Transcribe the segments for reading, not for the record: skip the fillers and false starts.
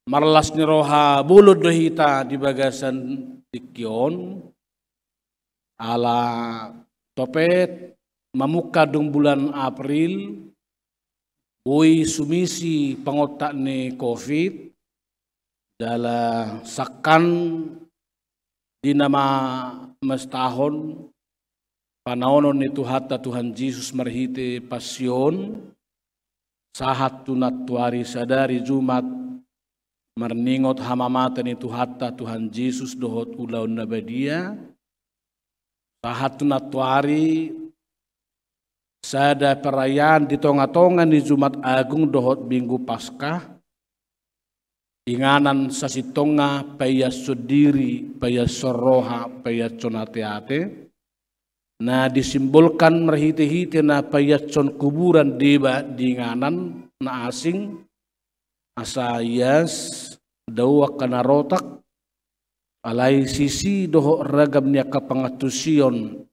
marlas ni roha bulod dohita di bagasan tikyon ala topet mamukadung bulan April boy sumisi pangotak ni COVID dala sakan di nama mestahon panaonon ni Tuhan Yesus marhite pasyon sahat tunat tuari sadari Jumat marningot hamamata ni Tuhan Yesus dohot ulaw na badia sahat tunat tuari sada perayaan di tonga-tonga ni Jumat Agung dohot Minggu Paskah inganan sasitonga paya sudiri paya soroha paya conateate na disimbolkan merhite-hite na paya con kuburan deba di inganan na asing asa yas dawa kanarotak alai sisi doho ragam niya kapangatusion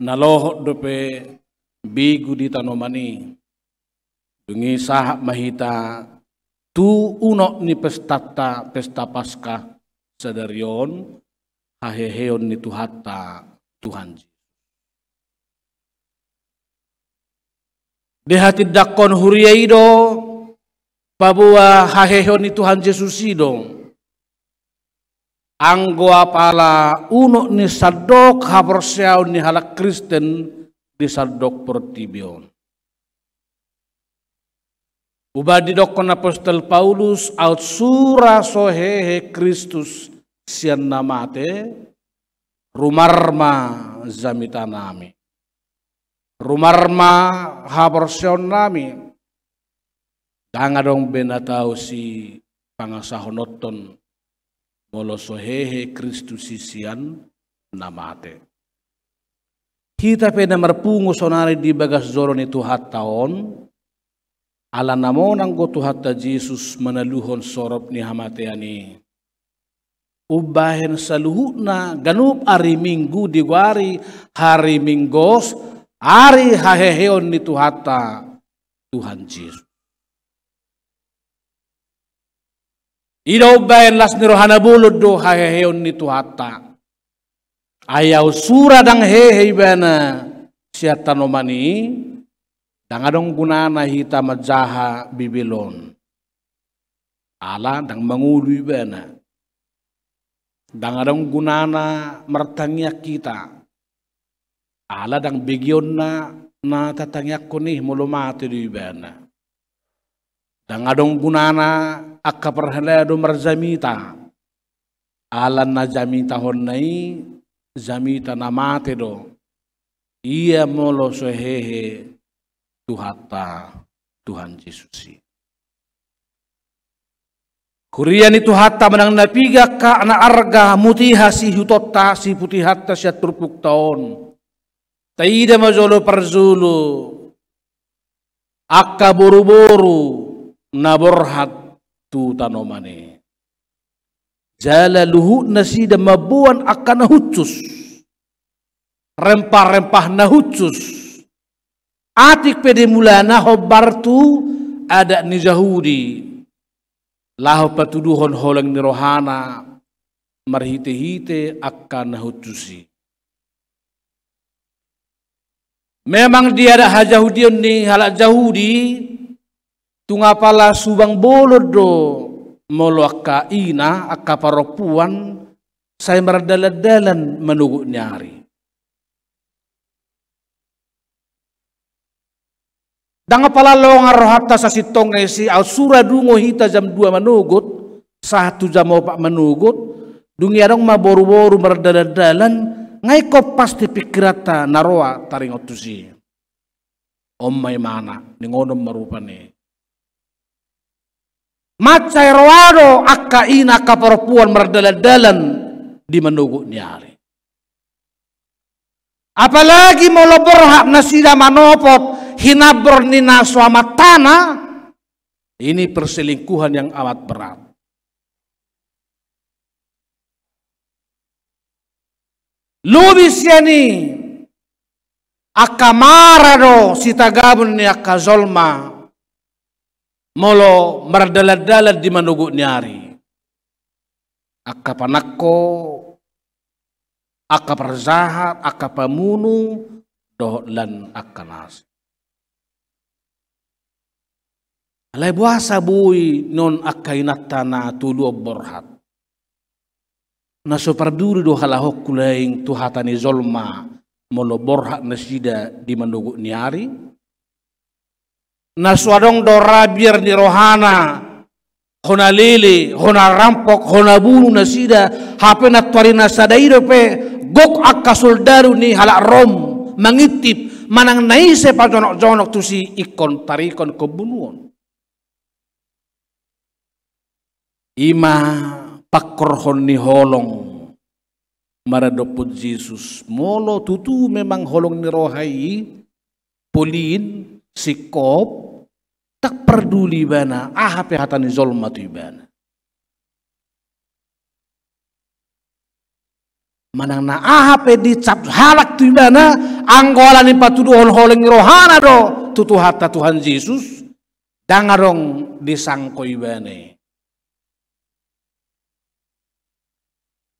na lohot dope bigu di tanomani dungi sahak mahita tu uno ni pesta Paskah sadarion haheheon ni Tuhata Tuhan Yesus. Dehati dakon huriyaido pabua haheheon ni Tuhan Yesus idong anggo apala uno ni sadok habersiaw ni halak Kristen di sadok pertibion. Ubadi dokon Apostol Paulus aut sura sohehe Kristus sian namate rumarma zamita nami. Rumarma habersion nami. Dangadong benatau si pangasahonoton molo sohehe Kristus sian namate. Kita pena marpungo sonari di bagas zoron itu hataon ala namon ang Tuhata Yesus manaluhon sorop ni hamateani. Ubahen saluhuna ganup ari Minggu diwari hari Minggos ari haheheon ni Tuhata Tuhan Yesus. Ida ubahen las ni rohana bulod do haheheon ni Tuhata. Ayaw sura dang hehe bana siya tanomani dangadong gunana hita majaha Bibilon. Ala dang mangului bana. Dangadong gunana martangyak kita. Ala dang bigyon na tatangyak ko nih mulumati di bana. Dangadong gunana akaparhalado marzamita. Ala na jamita honnai zamita namate do. Ia molo sohehe Tuhata Tuhan Yesus. Kurian itu hatta menang napiga ka na arga mutiha si hutota si putihatta siya turpuk taon. Taida majolo parzulu akka buru-buru naborhat tu tanomane. Jala luhu nasida mabuan akan nahucus. Rempah-rempah nahucus. Atik pede mulana hobartu ada ni Yahudi. Laho patuduhon holang ni rohana marhite-hite akan nahucusi. Memang dia ada hajahudion ni halak Yahudi tungapala subang bolodo molo akka ina akka paropuan saya merdalalan menunggu nyari. Danga palalong rohata sa sitong si sura dungo hita jam 2 manugot, 1 jam 4 manugot, dungi adong maboru-boru merdadalan, ngay ko pasti pikirata naroa taring otusi. May mana, ningonom marupani. Macay roado akka ina kaparupuan merdadalan di manugot niyari. Apalagi molo berhak na sila manopot hinabor ni naswamat tanah, ini perselingkuhan yang amat berat. Lubis yani akamara do si tagabon ni akazolma molo mardalat-dalat di manugo nyari. Akka panakko, akka perzahat, akka pamunu, dohlan akka nasi. Alay buasa bui non akka inatana tulu borhat. Naso parduri do halahok kulaing tuhatani zolma molo borhat nasida di manugo nyari. Naswadong do rabir ni rohana hona lele, hona rampok, hona bulu nasida hape na tuarina sadairo pe gok akka soldaru ni halak rom mangitip manang naise pa jonok-jonok tu si ikon tarikon kebunuon. Ima pakorhon ni holong maradopod Jesus molo tutu memang holong ni rohai polin sikop tak peduli bana ahape hatani zolma tu ibana manang na ahape dicap halak tu ibana anggola ni patuduhon holong ni rohana do tutu hata Tuhan Yesus dangarong disangko ibane.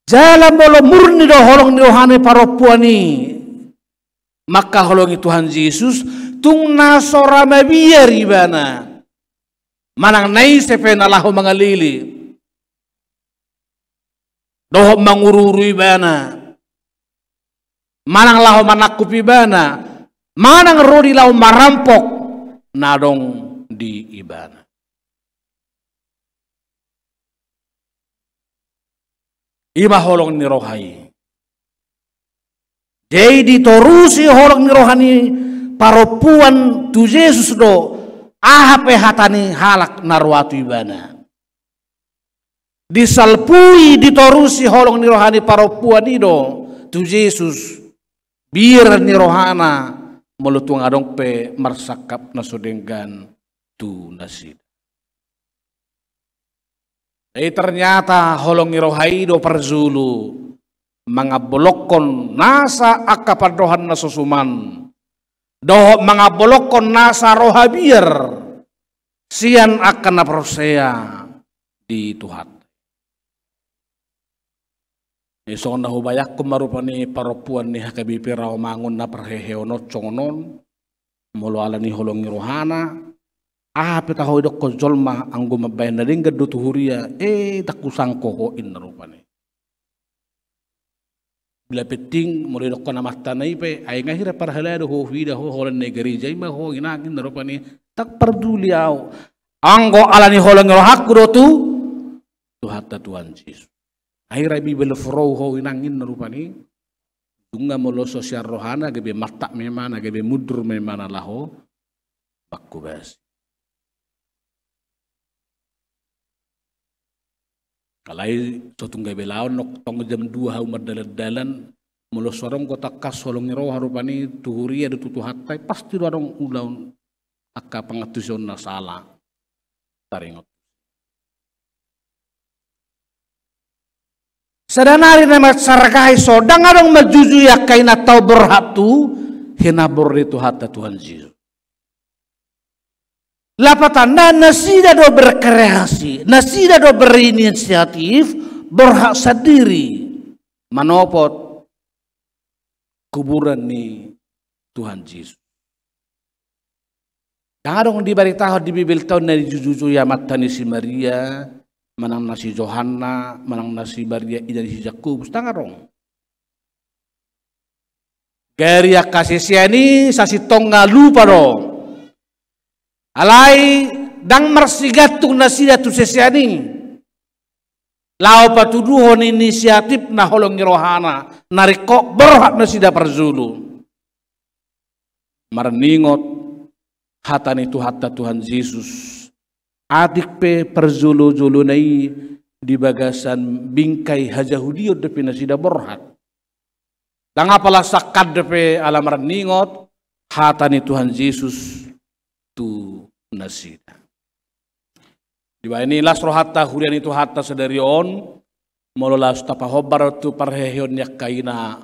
Jalan bolo murni do holong ni rohane paropuani maka holongi Tuhan Yesus tung nasora mabiar ibana manang nai sepena lahu mangalili doh mangururu ibana manang lahu manakup ibana manang rodi lahu marampok nadong di ibana. Ima holong ni rohai. Jadi torusi holong ni rohani paropuan tu Yesus do ahape hatani halak narwatu ibana. Disalpui ditorusi holong ni rohani paropuan ido tu Yesus biar ni rohana melutung adong pe marsakap nasudenggan tu nasid. Ternyata holong ni rohai do parzulu mga bolokon nasa akapadohan na susuman do mga bolokon nasa rohabir siyan akan na prosea di Tuhan. Isong nahubayak kumarupa ni paropuan ni hakabipiraw mangon na parheheonot songonon mulu ala ni holong ni rohana apa tahu dok kozolma anggo mabayan na rin gado tuhuria takusang kohoin na rupa ni. Bila peting mulai dok na mata na ipe ay ngahira parhalado ho vida ho holan na gereja ima ho inangin na rupa ni tak peduli aw anggo ala ni holang rohak do tu tuhata Tuhan Yesus. Akhirnya bibel frow ho inangin na rupa ni dunga molo sosial rohana gabe matak memana gabe mudur memana laho bakubas. Kalai sotunggai belaon nok tong jam 2 hau mardalan-dalan mulo sorong kota kas solong roh harupani tuhuri ada tutu hatai pasti dorong ulaun akka pangatusion na sala taringot. Sadanari na magsaragay sodang arong majuju yakay na tau berhatu hinabor itu hata Tuhan Yesus. Lapatan na nasida do berkreasi, nasida do berinisiatif, berhak sendiri manopot kuburan ni Tuhan Yesus. Jangan dong diberitahu di Bibel tahun dari juju ya mata ni si Maria, manang nasi Johanna, manang nasi Maria dan si Yakubus, jangan dong. Gaya kasih siani sasi tonga lupa dong. Alai dang marsigatung nasida tu sesiani lao patuduhon inisiatif na holong rohana nariko berhak nasida perzulu marningot hatan itu hatta Tuhan Yesus adik pe perzulu-zulu nai di bagasan bingkai hajahudio depi nasida berhak dang apalah sakad depi ala marningot hatan Tuhan Yesus tu nasida. Di bawah ini las rohata hurian itu hatta sedari on mololas tapahobar tu parhehion yak kaina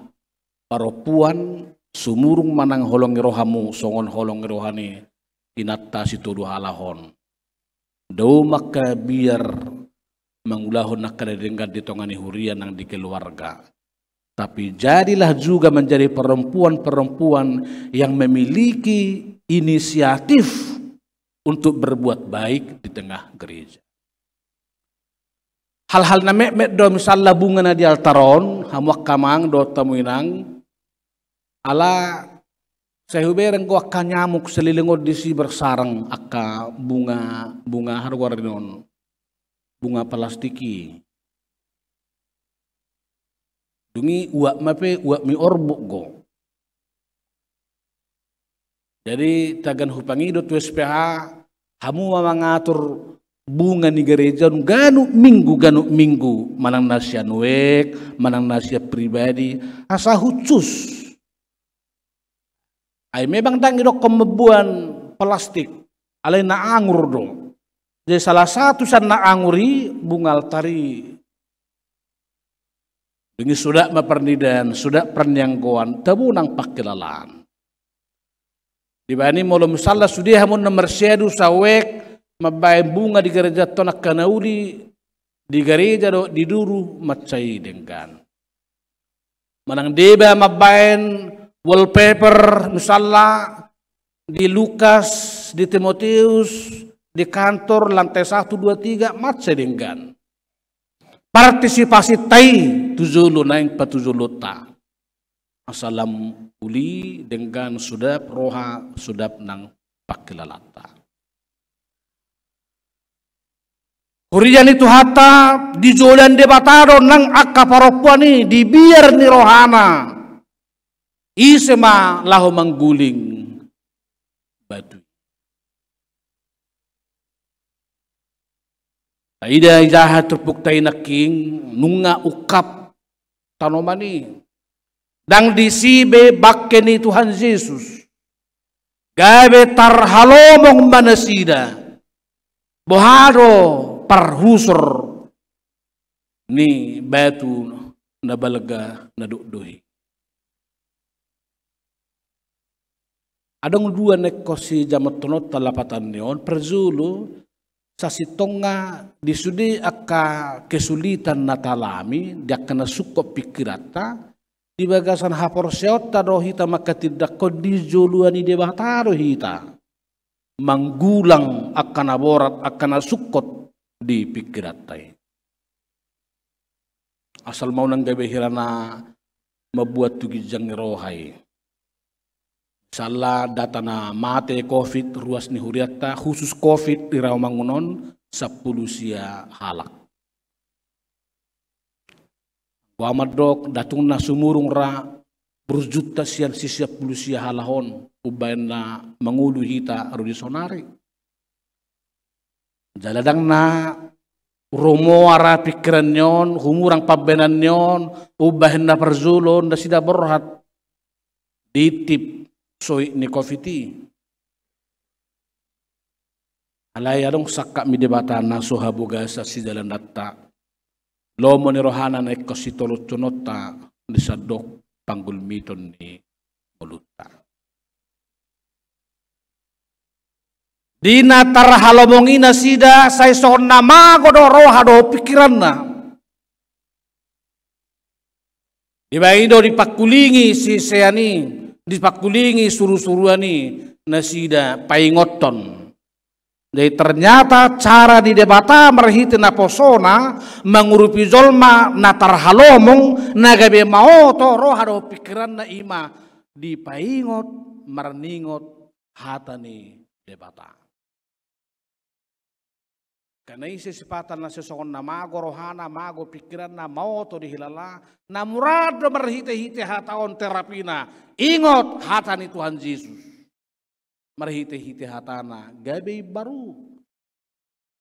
paropuan sumurung manang holong rohamu songon holong rohani inatta situ halahon Do maka biar mangulahon nak kadenggan di tongani hurian nang di keluarga. Tapi jadilah juga menjadi perempuan-perempuan yang memiliki inisiatif untuk berbuat baik di tengah gereja. Hal-hal na mek do misalnya bunga na di altaron, hamuak kamang do tamuinang, ala sehubereng ko akka nyamuk selilingod di si bersarang akka bunga harwarinon, bunga plastiki. Dungi uak mi orbuk go. Jadi tagan hupangidot WSPH hamu mengatur bunga ni gereja ganu minggu manang nasya nuek, manang nasya pribadi asa khusus. Ay memang tangi dok kemebuan plastik alai na angur do. Jadi salah satu san na anguri bunga altari. Dengan sudah mapernidan, sudah pernyanggoan, tabunang pakilalan. Di bani molo misalnya sudah hamun nomor sedu sawek, mabay bunga di gereja tonak kanauli, di gereja do diduru macai denggan. Manang deba mabayin wallpaper misalnya di Lukas, di Timotius, di kantor lantai 1, 2, 3 macai denggan. Partisipasi tai tujulu naing patujuluta asalam uli dengan sudap roha sudap nang pakilalata. Kurian itu hata di jolan debatado nang akka paropuani di biar ni rohana isema lahu mangguling batu. Ida jahat terpuktai naking nunga ukap tanomani dang disibe bakkeni Tuhan Yesus gabe tarhalomong manasida bohado parhusor ni batu na balaga na dukduhi. Adong dua nekosi jamatonot talapatan niyon perzulu sa sitonga disudi akka kesulitan natalami dia kena suko pikirata di bagasan hapor seota do hita maka tidak kodi joluani debataro hita manggulang akan aborat akan sukot di pikiratai asal mau nang gabe hirana membuat tugijang rohai salah data na mate COVID ruas ni huriata khusus COVID di Rawamangunon 10 sia halak. Wamad dok datung na sumurung ra berjuta sian sisia 10 sia halahon ubayan na mangulu hita rudi sonari. Jaladang na romo ara pikiran nyon humurang pabenan nyon ubayan na perzulon na sida berhat ditip soy ni kofiti alay adong sakka mi debata na sohabuga sa si dalan datta lomo ni rohana na ikositolot chunota ni sadok panggulmiton ni muluta dina tarhalomongina sida say son na mago do roha do pikiran na ibaido dipakulingi si seani dipakulingi suruh-suruani nasida paingoton. Jadi ternyata cara di debata merhiti na posona mengurupi zolma na tarhalomong nagabe mau to roha do pikiran na ima di paingot marningot hatani debata. Karena isi sifatan na sesongon na mago rohana mago pikiran na mau to dihilala na murado merhite-hite hataon terapina ingot hatani Tuhan Yesus merhite-hite hatana gabe baru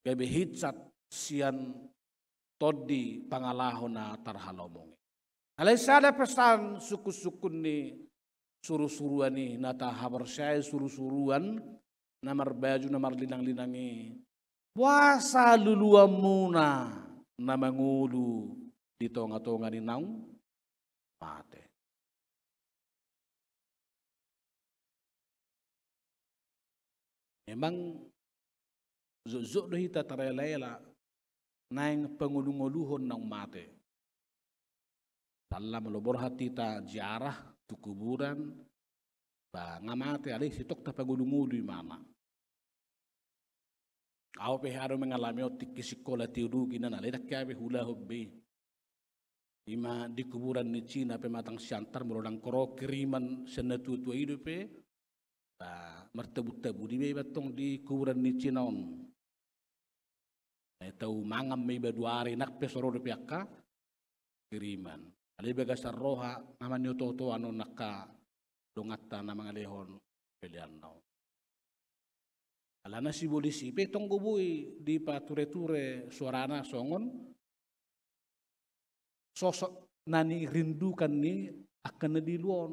gabe hitsat sian todi pangalahon na tarhalomong alay sada pesan suku-sukun ni suruh-suruan ni nata habar saya suruh-suruan namar baju namar linang-linangi puasa luluan muna na mangulu di tonga-tonga ni naung mate. Memang Zuk do hita tarelela naing pengulu-nguluhon nang mate. Dalam melobor hati ta ziarah tu kuburan ba ngamate alih sitok ta pengulu-ngulu mama. Au pe haro mengalami otik kisikola tiudu kinan alih dakyabe hula hobbe. Ima di kuburan ni Cina pe matang siantar merodang koro kiriman senatu tu hidup pe mertebu-tebu di batong di kuburan ni Cina on. Tahu mangam may dua hari nak pesoro de piaka kiriman. Ali bagasar roha naman yo toto ano naka dongata na mga lehon pelian naw. Alana si polisi pe tong gubui di pature-ture suarana songon sosok nani rindukan ni akan nadiluon.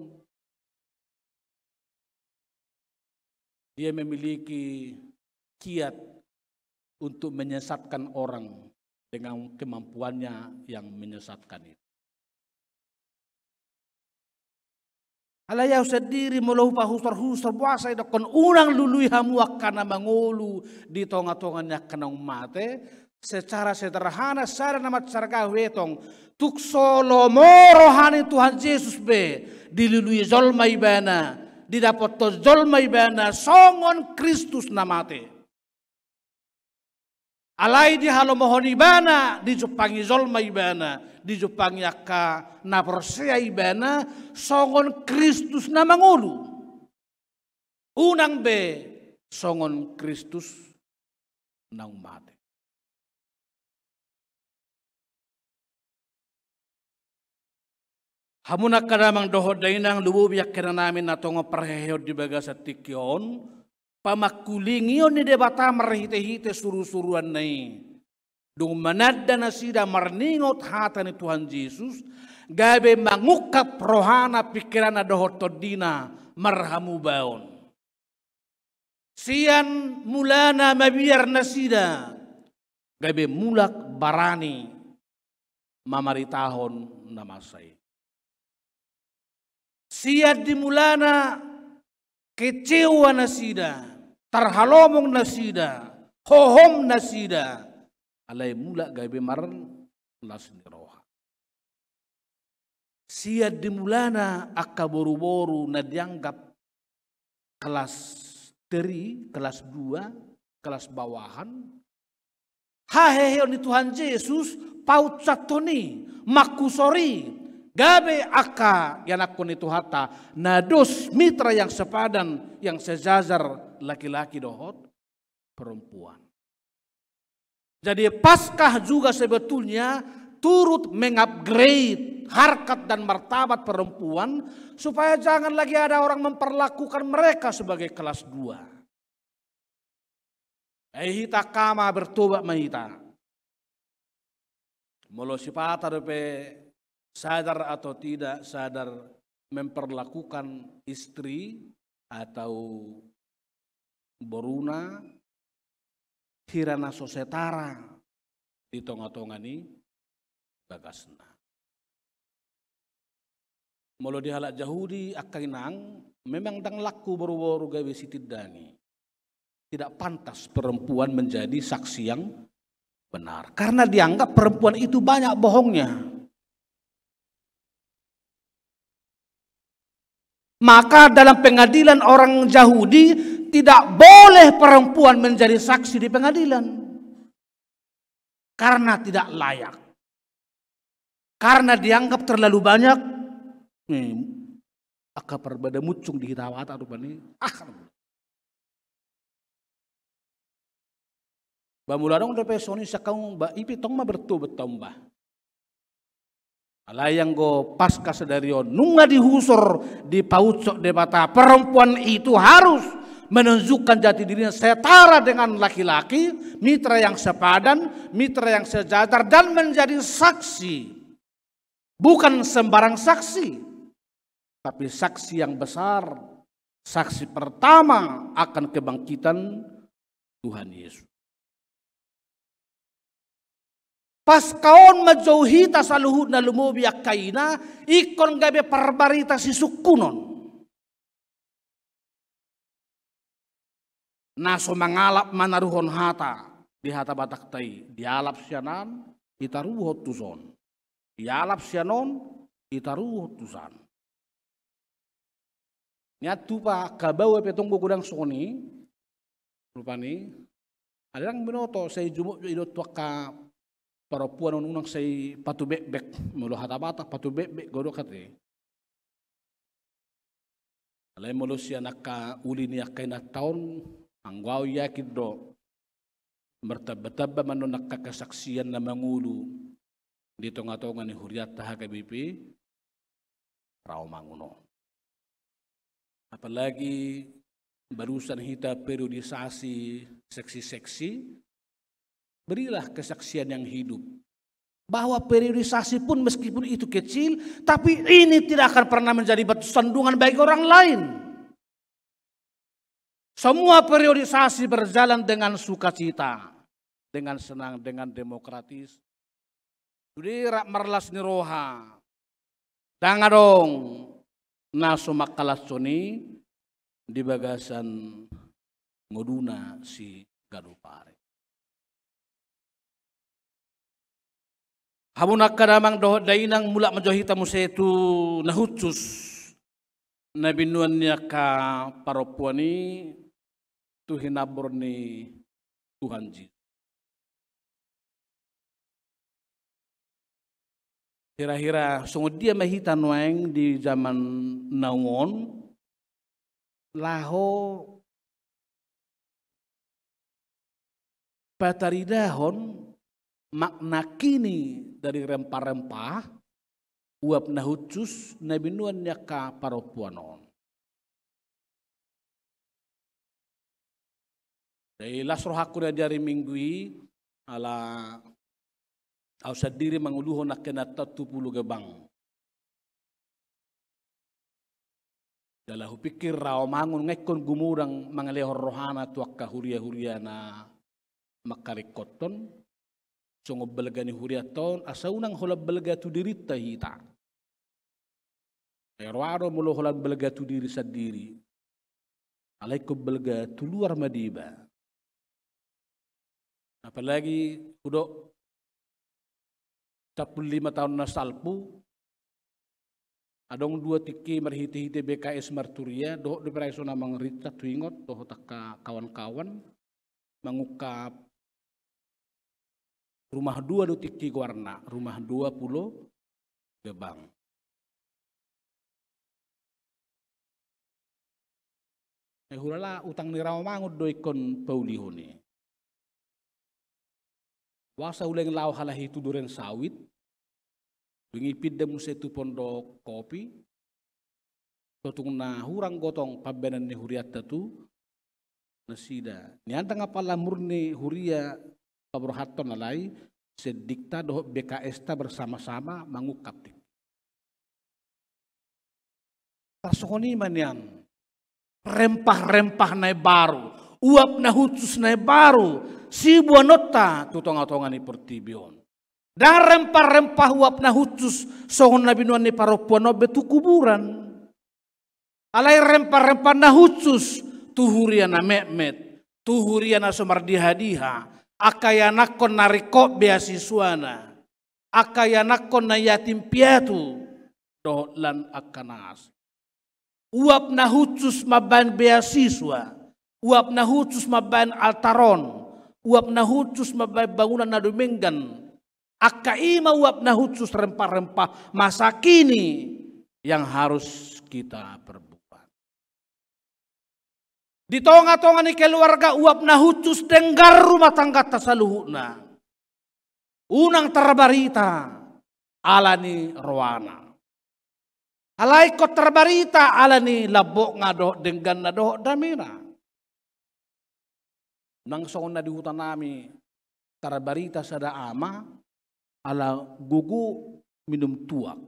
Dia memiliki kiat untuk menyesatkan orang dengan kemampuannya yang menyesatkan itu. Alayau sendiri melau pahusar-husar puasa itu kon unang lului hamu akan mangulu di tonga-tonganya kenang mate secara sederhana secara nama sarga wetong tuk solo morohani Tuhan Yesus be dilului zolma ibana didapat to zolma ibana songon Kristus namate. Alai di halo mohon ibana di Jepangi zolma ibana di Jepangi akka na persea ibana songon Kristus na mangulu unang be songon Kristus na umate. Hamuna kadamang dohod dainang lububiak kena namin natongo perhehod di bagas atikion pamakulingion ni debata marhite-hite suru-suruan nai. Dung manadda na sida marningot hata ni Tuhan Yesus gabe mangukap rohana pikiran na dohot todina marhamu baon. Sian mulana mabiar na sida gabe mulak barani mamaritahon namasay. Sian di mulana kecewa na sida tarhalomong na sida, hohom na sida, alay mula gabi maran las ni roha. Siya dimulana akka boru-boru na dianggap kelas 3, kelas 2, kelas bawahan. Hahehe ni Tuhan Yesus paut satoni makusori gabe akka yang aku ni Tuhata nados mitra yang sepadan yang sejajar laki-laki dohot perempuan. Jadi Paskah juga sebetulnya turut mengupgrade harkat dan martabat perempuan supaya jangan lagi ada orang memperlakukan mereka sebagai kelas 2. Hita kama bertobat mahita. Molo sipata depe sadar atau tidak sadar memperlakukan istri atau boruna hirana sosetara di tonga-tonga ni bagasna. Molo di halak Yahudi akainang memang dang laku boru-boru gawe sitidani. Tidak pantas perempuan menjadi saksi yang benar karena dianggap perempuan itu banyak bohongnya. Maka dalam pengadilan orang Yahudi tidak boleh perempuan menjadi saksi di pengadilan karena tidak layak, karena dianggap terlalu banyak. Aka perbeda mucung di hitawat atau bani. Bamularong depesoni sakang ba ipi tong ma bertu-betom ba. Alayang go pasca sedarion nunga dihusur di paucok debata perempuan itu harus menunjukkan jati dirinya setara dengan laki-laki, mitra yang sepadan, mitra yang sejajar dan menjadi saksi. Bukan sembarang saksi, tapi saksi yang besar, saksi pertama akan kebangkitan Tuhan Yesus. Pas kaon majauhi tasaluhud na lumubiak kaina, ikon gabe parbarita si sukunon. naso mangalap manaruhon hata di hata batak tai dialap sianan itaruhot tuson dialap sianon itaruhot tusan nyatu pa kabawa petong gudang soni rupani ada yang binoto saya jumuk idot waka parapuan unang say patu bek mulu hata batak patu bek godo kate alay mulu siya naka uli niya kay na taon ang wow yakid do bertaba-taba man nakakasaksiyan na mangulo dito nga to nga ni Huriat taha KBP raw manguno. Apalagi barusan hita periodisasi seksi-seksi, berilah kesaksian yang hidup bahwa periodisasi pun meskipun itu kecil, tapi ini tidak akan pernah menjadi batu sandungan bagi orang lain. Semua periodisasi berjalan dengan sukacita, dengan senang, dengan demokratis. Jadi rak marlas ni roha, dangadong naso makalasoni di bagasan ngoduna si Gadupare. Hamunak kadamang doh dainang mula majohita musetu nahutsus na binuan niya ka paropuani tu hinabor ni Tuhan Ji. Hira-hira sungguh dia mahita nueng di zaman nawon laho pataridahon makna kini dari rempah-rempah uap nahutsus na binuan niya ka paropuanon. Dari lasro haku na dari minggui ala au sadiri manguluho na kenata 70 gebang. Dalah pikir raw mangun ngekon gumurang mangalehor rohana tuak huria-huria na makarikoton. Songo belaga ni huriaton asa unang holab belaga tu diri tahita. Erwaro mulo holab belaga tu diri sadiri. Alaikum belaga tu luar madiba. Apalagi udah 45 tahun na salpu adong 2 tiki marhiti-hiti BKS Marturia doh di praiso na mangrita tuingot doh taka kawan-kawan mengukap rumah 2 do tiki warna rumah 20 gebang. Hurala utang ni raw mangut do ikon paulihoni. Wasa uleng lau halahi tu duren sawit, bingipid demu setu pondok kopi, totung na hurang gotong pabenan ni huriata tu, nasida. Niantang apala murni huria pabrohaton alai, sedikta doh BKS ta bersama-sama mangukap tik. Tarsokoni manian, rempah-rempah na baru, uap na hutus na baru, si buanota tutong-atongan ni pertibion. Dan rempah-rempah uap na hutus sohon na binuan ni paropuano betu kuburan. Alay rempah-rempah na hutus tuhurian na mehmet, tuhurian na sumardiha-diha, akayanakon na rikop beasiswana, akayanakon na yatim piatu, dohlan akanas. Uap na hutus maban beasiswa, uap na hutus maban altaron, uap na hutus maban bangunan na dumenggan, akaima uap na hutus rempah-rempah masa kini yang harus kita perbuat. Di tonga-tonga ni keluarga uap na hutus denggar rumah tangga tasaluhuna. Unang terbarita alani roana. Alai ko terbarita alani labok ngado denggan na doh damina. Nang soon na di hutan nami terbarita sada ama ala gugu minum tuak.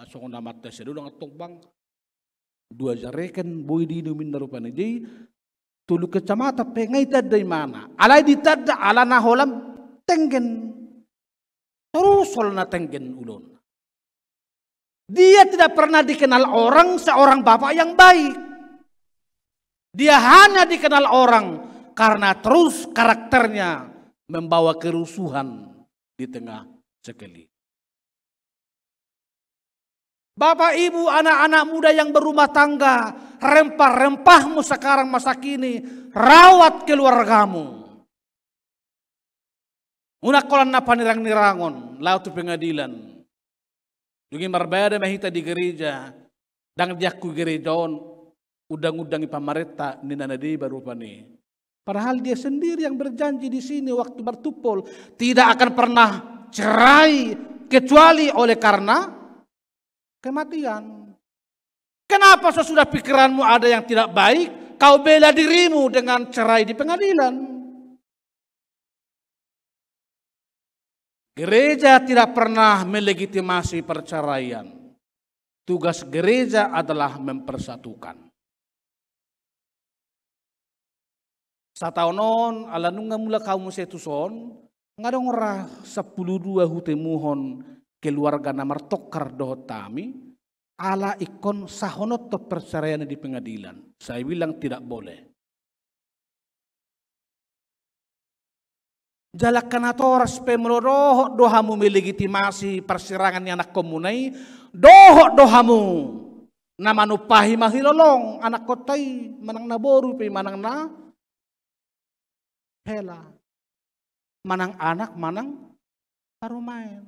Soon na mata sa doon ang bang 2 jareken boy di inumin na rupan. Jadi tulog kecamata pengay taday mana. Alay di tada ala na holam tenggen. Terusol na tenggen ulon. Dia tidak pernah dikenal orang seorang bapak yang baik. Dia hanya dikenal orang karena terus karakternya membawa kerusuhan di tengah sekeliling. Bapak, ibu, anak-anak muda yang berumah tangga, rempah-rempahmu sekarang masa kini, rawat keluargamu. Unakolan na panirang-nirangon, laut pengadilan. Dungi marbada mahita di gereja, dang diaku gerejaon, udang-udang pamareta ni nanadi baru pani. Padahal dia sendiri yang berjanji di sini waktu bertupul tidak akan pernah cerai kecuali oleh karena kematian. Kenapa sesudah pikiranmu ada yang tidak baik, kau bela dirimu dengan cerai di pengadilan? Gereja tidak pernah melegitimasi perceraian. Tugas gereja adalah mempersatukan. Sataunon alanunga mula kaum setuson, ngadong ora 12 hutemuhon keluarga namar tokar dohot tami, ala ikon sahonot to perceraian di pengadilan. Saya bilang tidak boleh. Jalakan atoras pemrodoh dohamu melegitimasi persirangan yang anak komunai, dohot dohamu namanupahi mahilolong anak kotai manang naboru pe manang na hela. Manang anak, manang parumain.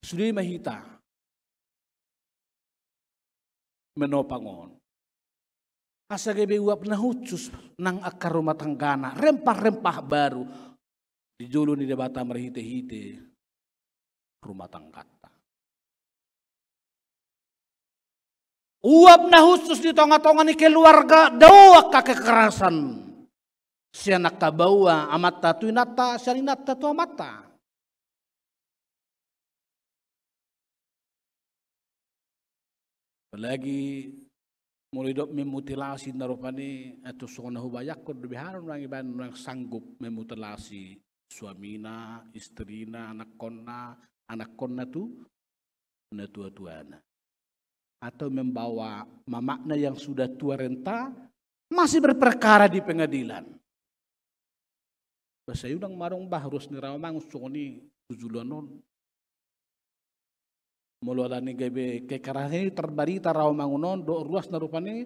Sudah mahita menopangon. Asa gebe uap na hucus nang akar rumah tanggana, rempah-rempah baru. Dijulu ni debata merhite-hite rumah tangga. Uap na khusus di tonga-tonga ni keluarga dawa kekerasan. Siya nakabawa amata tu inata, siya inata tu amata. Apalagi mulai dok memutilasi narupani atau sona hubayak ko debiharon orang iban orang sanggup memutilasi suamina, istrina, anak konna tu na tua-tuana. Atau membawa mamakna yang sudah tua renta masih berperkara di pengadilan. Bahasa udang marong harus nirawang soni tujulanon. Mulolani gebe kekerasan terbarita rawamangunon do ruas narupani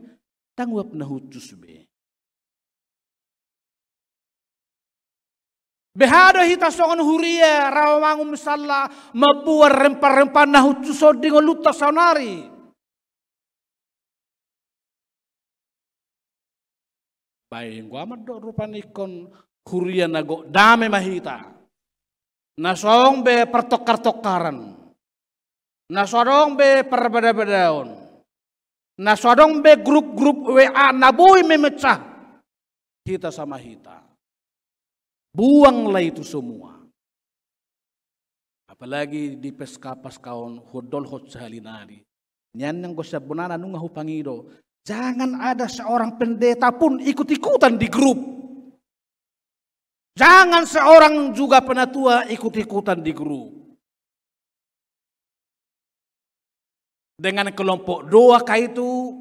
tangguap na hutus be. Behado hita songon huria rawamangum misalla mabuar rempah-rempah na hutus oding lutas saunari. Baik, gua amat do rupan ikon huria nago dame mahita. Nasong be pertokar-tokaran. Nasodong be perbeda-bedaon. Nasodong be grup-grup WA nabui memecah. Kita sama hita. Buanglah itu semua. Apalagi di peska-paskaon hodol hot sahalinari. Nyan yang gosap bunana nunga hupangido. Jangan ada seorang pendeta pun ikut-ikutan di grup. Jangan seorang juga penatua ikut-ikutan di grup. Dengan kelompok doa itu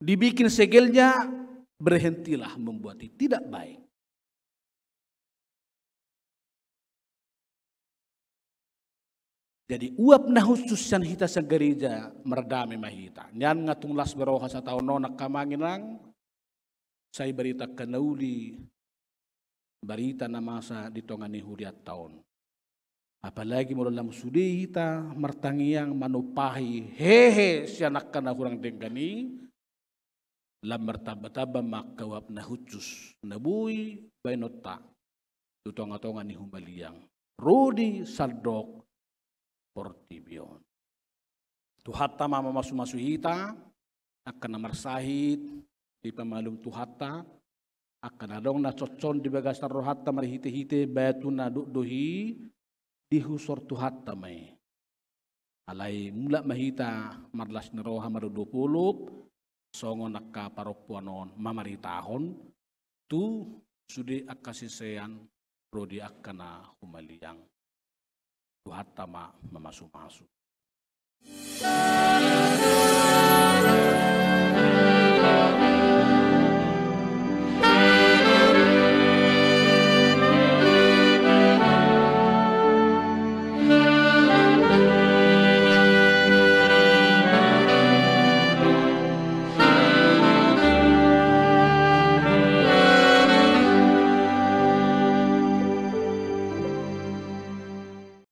dibikin segelnya, berhentilah membuat itu tidak baik. Jadi uap na khusus yang hita sa gereja merdame mahita. Nyan ngatung las beroha sa taon no nakamanginang say berita kanauli berita na masa ditongani huriat taon. Apalagi mula lam sudi hita martangiang manupahi hehe siya nakana hurang denggani lam martaba-taba makawap na khusus nabui bainota tutonga-tonga ni humbaliang Rudi Saldok Portibion. Tuhata mama masu-masu hita akan namar sahid di pemalum tuhata akan adong na cocon di bagasar rohata marihite-hite batu na duhi di husor tuhata may. Alay mula mahita marlas na roha marudupulup songo nakaparopuanon mamaritahon tu sudi akasisean Rodi akana humaliang. Tuhan tama memasu-masu.